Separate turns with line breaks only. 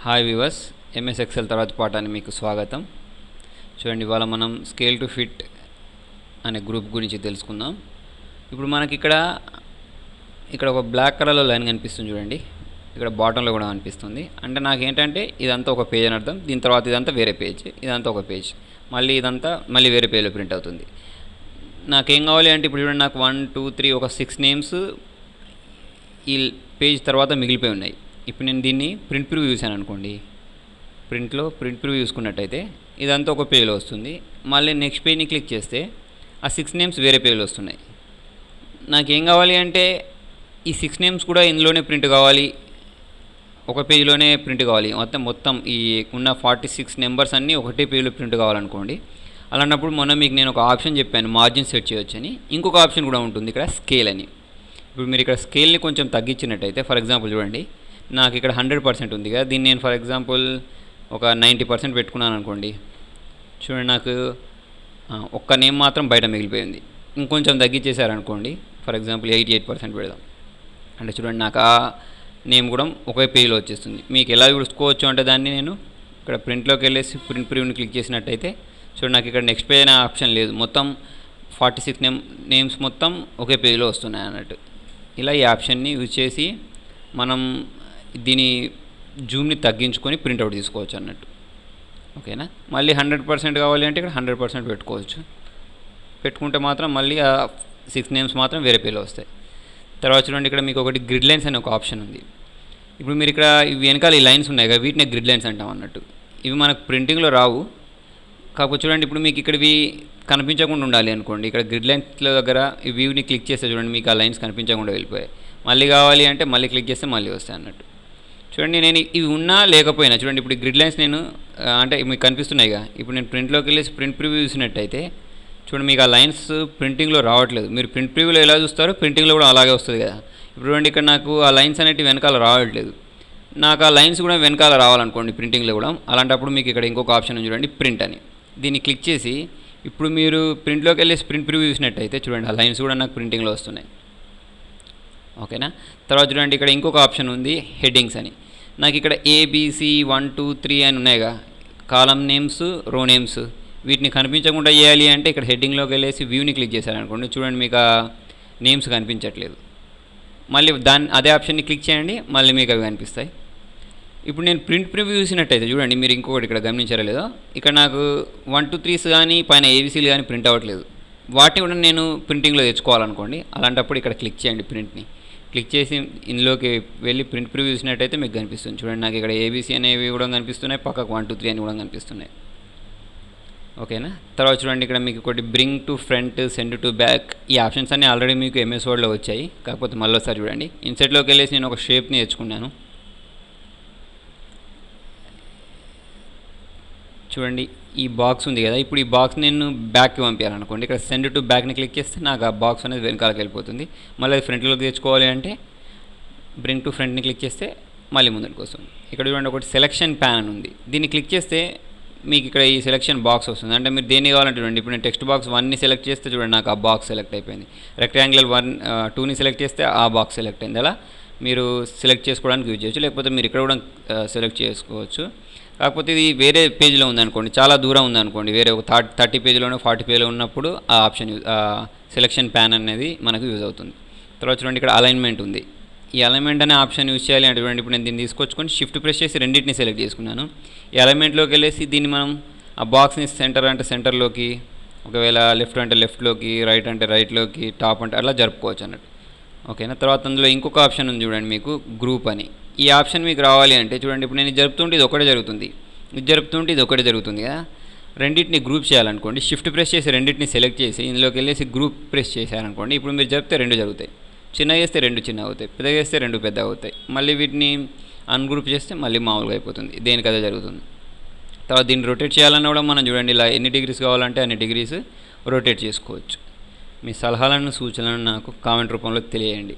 Hi viewers, MS Excel తర్వాత పాఠానికి మీకు స్వాగతం. చూడండి, ఇవాళ మనం స్కేల్ టు ఫిట్ అనే గ్రూప్ గురించి తెలుసుకుందాం. ఇప్పుడు మనకి ఇక్కడ ఒక బ్లాక్ కలర్లో లైన్ కనిపిస్తుంది చూడండి. ఇక్కడ బాటంలో కూడా కనిపిస్తుంది. అంటే నాకు ఏంటంటే ఇదంతా ఒక పేజ్ అని అర్థం. దీని తర్వాత ఇదంతా వేరే పేజ్, ఇదంతా ఒక పేజ్, మళ్ళీ ఇదంతా మళ్ళీ వేరే పేజ్లో ప్రింట్ అవుతుంది. నాకేం కావాలి అంటే ఇప్పుడు చూడండి, నాకు 1 2 3 ఒక 6 నేమ్స్ ఈ పేజ్ తర్వాత మిగిలిపోయి ఉన్నాయి. ఇప్పుడు నేను దీన్ని ప్రింట్ ప్రివ్యూ చూశాను అనుకోండి. ప్రింట్ ప్రివ్యూ చూసుకున్నట్టయితే ఇదంతా ఒక పేజ్లో వస్తుంది. మళ్ళీ నెక్స్ట్ పేజ్ని క్లిక్ చేస్తే ఆ 6 నేమ్స్ వేరే పేజ్లో వస్తున్నాయి. నాకేం కావాలి అంటే ఈ 6 నేమ్స్ కూడా ఇందులోనే ప్రింట్ కావాలి, ఒక పేజ్లోనే ప్రింట్ కావాలి. మొత్తం ఈ ఉన్న 46 నెంబర్స్ అన్నీ ఒకటే పేజ్లో ప్రింట్ కావాలనుకోండి. అలాంటప్పుడు మొన్న మీకు నేను ఒక ఆప్షన్ చెప్పాను, మార్జిన్ సెట్ చేయొచ్చు అని. ఇంకొక ఆప్షన్ కూడా ఉంటుంది ఇక్కడ, స్కేల్ అని. ఇప్పుడు మీరు ఇక్కడ స్కేల్ని కొంచెం తగ్గించినట్టయితే, ఫర్ ఎగ్జాంపుల్ చూడండి, నాకు ఇక్కడ 100% ఉంది కదా, దీన్ని నేను ఫర్ ఎగ్జాంపుల్ ఒక 90% పెట్టుకున్నాను అనుకోండి. చూడండి, నాకు ఒక్క నేమ్ మాత్రం బయట మిగిలిపోయింది. ఇంకొంచెం తగ్గించేశారనుకోండి, ఫర్ ఎగ్జాంపుల్ 88% పెడదాం. అంటే చూడండి, నాకు ఆ నేమ్ కూడా ఒకే పేజ్లో వచ్చేస్తుంది. మీకు ఎలా చూసుకోవచ్చు అంటే దాన్ని నేను ఇక్కడ ప్రింట్లోకి వెళ్ళేసి ప్రింట్ ప్రివ్యూని క్లిక్ చేసినట్టయితే చూడండి, నాకు ఇక్కడ నెక్స్ట్ పేజ్ అనే ఆప్షన్ లేదు. మొత్తం 46 నేమ్స్ మొత్తం ఒకే పేజ్లో వస్తున్నాయి అన్నట్టు. ఇలా ఈ ఆప్షన్ని యూజ్ చేసి మనం దీని జూమ్ని తగ్గించుకొని ప్రింట్అవుట్ తీసుకోవచ్చు అన్నట్టు. ఓకేనా? మళ్ళీ 100% కావాలి అంటే ఇక్కడ 100% పెట్టుకోవచ్చు. పెట్టుకుంటే మాత్రం మళ్ళీ ఆ 6 నేమ్స్ మాత్రం వేరే పేజ్లో వస్తాయి. తర్వాత చూడండి, ఇక్కడ మీకు ఒకటి గ్రిడ్ లైన్స్ అనే ఒక ఆప్షన్ ఉంది. ఇప్పుడు మీరు ఇక్కడ ఇవి వెనకాల ఈ లైన్స్ ఉన్నాయి కదా, వీటిని గ్రిడ్ లైన్స్ అంటాం అన్నట్టు. ఇవి మనకు ప్రింటింగ్లో రావు. కాకపోతే చూడండి, ఇప్పుడు మీకు ఇక్కడ ఇవి కనిపించకుండా ఉండాలి అనుకోండి. ఇక్కడ గ్రిడ్ లైన్స్ల దగ్గర ఈ వ్యూని క్లిక్ చేస్తే చూడండి, మీకు ఆ లైన్స్ కనిపించకుండా వెళ్ళిపోయాయి. మళ్ళీ కావాలి అంటే మళ్ళీ క్లిక్ చేస్తే మళ్ళీ వస్తాయి అన్నట్టు. చూడండి, నేను ఇవి ఉన్నా లేకపోయినా చూడండి, ఇప్పుడు గ్రిడ్ లైన్స్ నేను అంటే మీకు కనిపిస్తున్నాయిగా. ఇప్పుడు నేను ప్రింట్లోకి వెళ్ళేసి ప్రింట్ ప్రివ్యూ చూసినట్టయితే చూడండి, మీకు ఆ లైన్స్ ప్రింటింగ్లో రావట్లేదు. మీరు ప్రింట్ ప్రివ్యూలో ఎలా చూస్తారో ప్రింటింగ్లో కూడా అలాగే వస్తుంది కదా. ఇప్పుడు చూడండి, ఇక్కడ నాకు ఆ లైన్స్ అనేవి వెనకాల రావట్లేదు. నాకు ఆ లైన్స్ కూడా వెనకాల రావాలనుకోండి ప్రింటింగ్లో కూడా. అలాంటప్పుడు మీకు ఇక్కడ ఇంకొక ఆప్షన్ చూడండి, ప్రింట్ అని. దీన్ని క్లిక్ చేసి ఇప్పుడు మీరు ప్రింట్లోకి వెళ్ళేసి ప్రింట్ ప్రివ్యూ చూసినట్టయితే చూడండి, ఆ లైన్స్ కూడా నాకు ప్రింటింగ్లో వస్తున్నాయి. ఓకేనా? తర్వాత చూడండి, ఇక్కడ ఇంకొక ఆప్షన్ ఉంది, హెడ్డింగ్స్ అని. నాకు ఇక్కడ ABC 1 2 3 అని ఉన్నాయిగా, కాలం నేమ్స్, రో నేమ్స్. వీటిని కనిపించకుండా చేయాలి అంటే ఇక్కడ హెడ్డింగ్లోకి వెళ్ళేసి వ్యూని క్లిక్ చేశారనుకోండి. చూడండి, మీకు ఆ నేమ్స్ కనిపించట్లేదు. మళ్ళీ అదే ఆప్షన్ని క్లిక్ చేయండి, మళ్ళీ మీకు అవి కనిపిస్తాయి. ఇప్పుడు నేను ప్రింట్ ప్రివ్యూ చూసినట్టయితే చూడండి, మీరు ఇంకొకటి ఇక్కడ గమనించారో లేదో, ఇక్కడ నాకు 1 2 3s కానీ పైన ABCలు కానీ ప్రింట్ అవ్వట్లేదు. వాటిని కూడా నేను ప్రింటింగ్లో తెచ్చుకోవాలనుకోండి. అలాంటప్పుడు ఇక్కడ క్లిక్ చేయండి, ప్రింట్ని క్లిక్ చేసి ఇందులోకి వెళ్ళి ప్రింట్ ప్రివ్యూ చూసినట్టయితే మీకు కనిపిస్తుంది. చూడండి, నాకు ఇక్కడ ABC అనేవి కూడా కనిపిస్తున్నాయి, పక్కకు 1 2 3 అని కూడా కనిపిస్తున్నాయి. ఓకేనా? తర్వాత చూడండి, ఇక్కడ మీకు ఒకటి bring to front, send to back. ఈ ఆప్షన్స్ అన్నీ ఆల్రెడీ మీకు MS వర్డ్లో వచ్చాయి. కాకపోతే మళ్ళీ ఒకసారి చూడండి, ఇన్సెట్లోకి వెళ్ళేసి నేను ఒక షేప్ని తెచ్చుకున్నాను. చూడండి, ఈ బాక్స్ ఉంది కదా, ఇప్పుడు ఈ బాక్స్ నేను బ్యాక్కి పంపించాలనుకోండి. ఇక్కడ సెండ్ టు బ్యాక్ని క్లిక్ చేస్తే నాకు ఆ బాక్స్ అనేది వెనకాలకి వెళ్ళిపోతుంది. మళ్ళీ అది ఫ్రంట్లోకి తెచ్చుకోవాలి అంటే బ్రింగ్ టు ఫ్రంట్ని క్లిక్ చేస్తే మళ్ళీ ముందుకు వస్తుంది. ఇక్కడ చూడండి, ఒకటి సెలక్షన్ ప్యాన్ ఉంది. దీన్ని క్లిక్ చేస్తే మీకు ఇక్కడ ఈ సెలక్షన్ బాక్స్ వస్తుంది. అంటే మీరు దేన్ని కావాలంటే చూడండి, ఇప్పుడు నేను టెక్స్ట్ బాక్స్ 1ని సెలెక్ట్ చేస్తే చూడండి, నాకు ఆ బాక్స్ సెలెక్ట్ అయిపోయింది. రెక్టాంగిల్ 2ని సెలెక్ట్ చేస్తే ఆ బాక్స్ సెలెక్ట్ అయింది. అలా మీరు సెలెక్ట్ చేసుకోవడానికి యూజ్ చేయొచ్చు, లేకపోతే మీరు ఇక్కడ కూడా సెలెక్ట్ చేసుకోవచ్చు. కాకపోతే ఇది వేరే పేజ్లో ఉందనుకోండి, చాలా దూరం ఉందనుకోండి, వేరే ఒక 30 పేజ్లోనో 40 పేజ్లో ఉన్నప్పుడు ఆ ఆప్షన్ సెలక్షన్ ప్యాన్ అనేది మనకు యూజ్ అవుతుంది. తర్వాత చూడండి, ఇక్కడ అలైన్మెంట్ ఉంది. ఈ అలైన్మెంట్ అనే ఆప్షన్ యూజ్ చేయాలి అంటే చూడండి, ఇప్పుడు నేను దీన్ని తీసుకొచ్చుకొని షిఫ్ట్ ప్రెస్ చేసి రెండింటిని సెలెక్ట్ చేసుకున్నాను. ఈ అలైన్మెంట్లోకి వెళ్ళేసి దీన్ని మనం ఆ బాక్స్ని సెంటర్ అంటే సెంటర్లోకి, ఒకవేళ లెఫ్ట్ అంటే లెఫ్ట్లోకి, రైట్ అంటే రైట్లోకి, టాప్ అంటే అట్లా జరుపుకోవచ్చు అన్నట్టు. ఓకేనా? తర్వాత అందులో ఇంకొక ఆప్షన్ ఉంది చూడండి, మీకు గ్రూప్ అని. ఈ ఆప్షన్ మీకు రావాలి అంటే చూడండి, ఇప్పుడు నేను జరుపుతుంటే ఇది ఒకటే జరుగుతుంది, ఇది జరుపుతుంటే ఇది ఒకటే జరుగుతుంది కదా. రెండింటిని గ్రూప్ చేయాలనుకోండి, షిఫ్ట్ ప్రెస్ చేసి రెండింటిని సెలెక్ట్ చేసి ఇందులోకి వెళ్ళేసి గ్రూప్ ప్రెస్ చేశారనుకోండి. ఇప్పుడు మీరు జరిపితే 2 జరుగుతాయి. చిన్నగా చేస్తే 2 చిన్నగా అవుతాయి, పెద్దగా చేస్తే 2 పెద్దగా అవుతాయి. మళ్ళీ వీటిని అన్గ్రూప్ చేస్తే మళ్ళీ మామూలుగా అయిపోతుంది. దేనికి అదే జరుగుతుంది. తర్వాత దీన్ని రొటేట్ చేయాలన్నా కూడా మనం చూడండి, ఇలా ఎన్ని డిగ్రీస్ కావాలంటే అన్ని డిగ్రీస్ రొటేట్ చేసుకోవచ్చు. మీ సలహాలను, సూచనలను నాకు కామెంట్ రూపంలో తెలియజేయండి.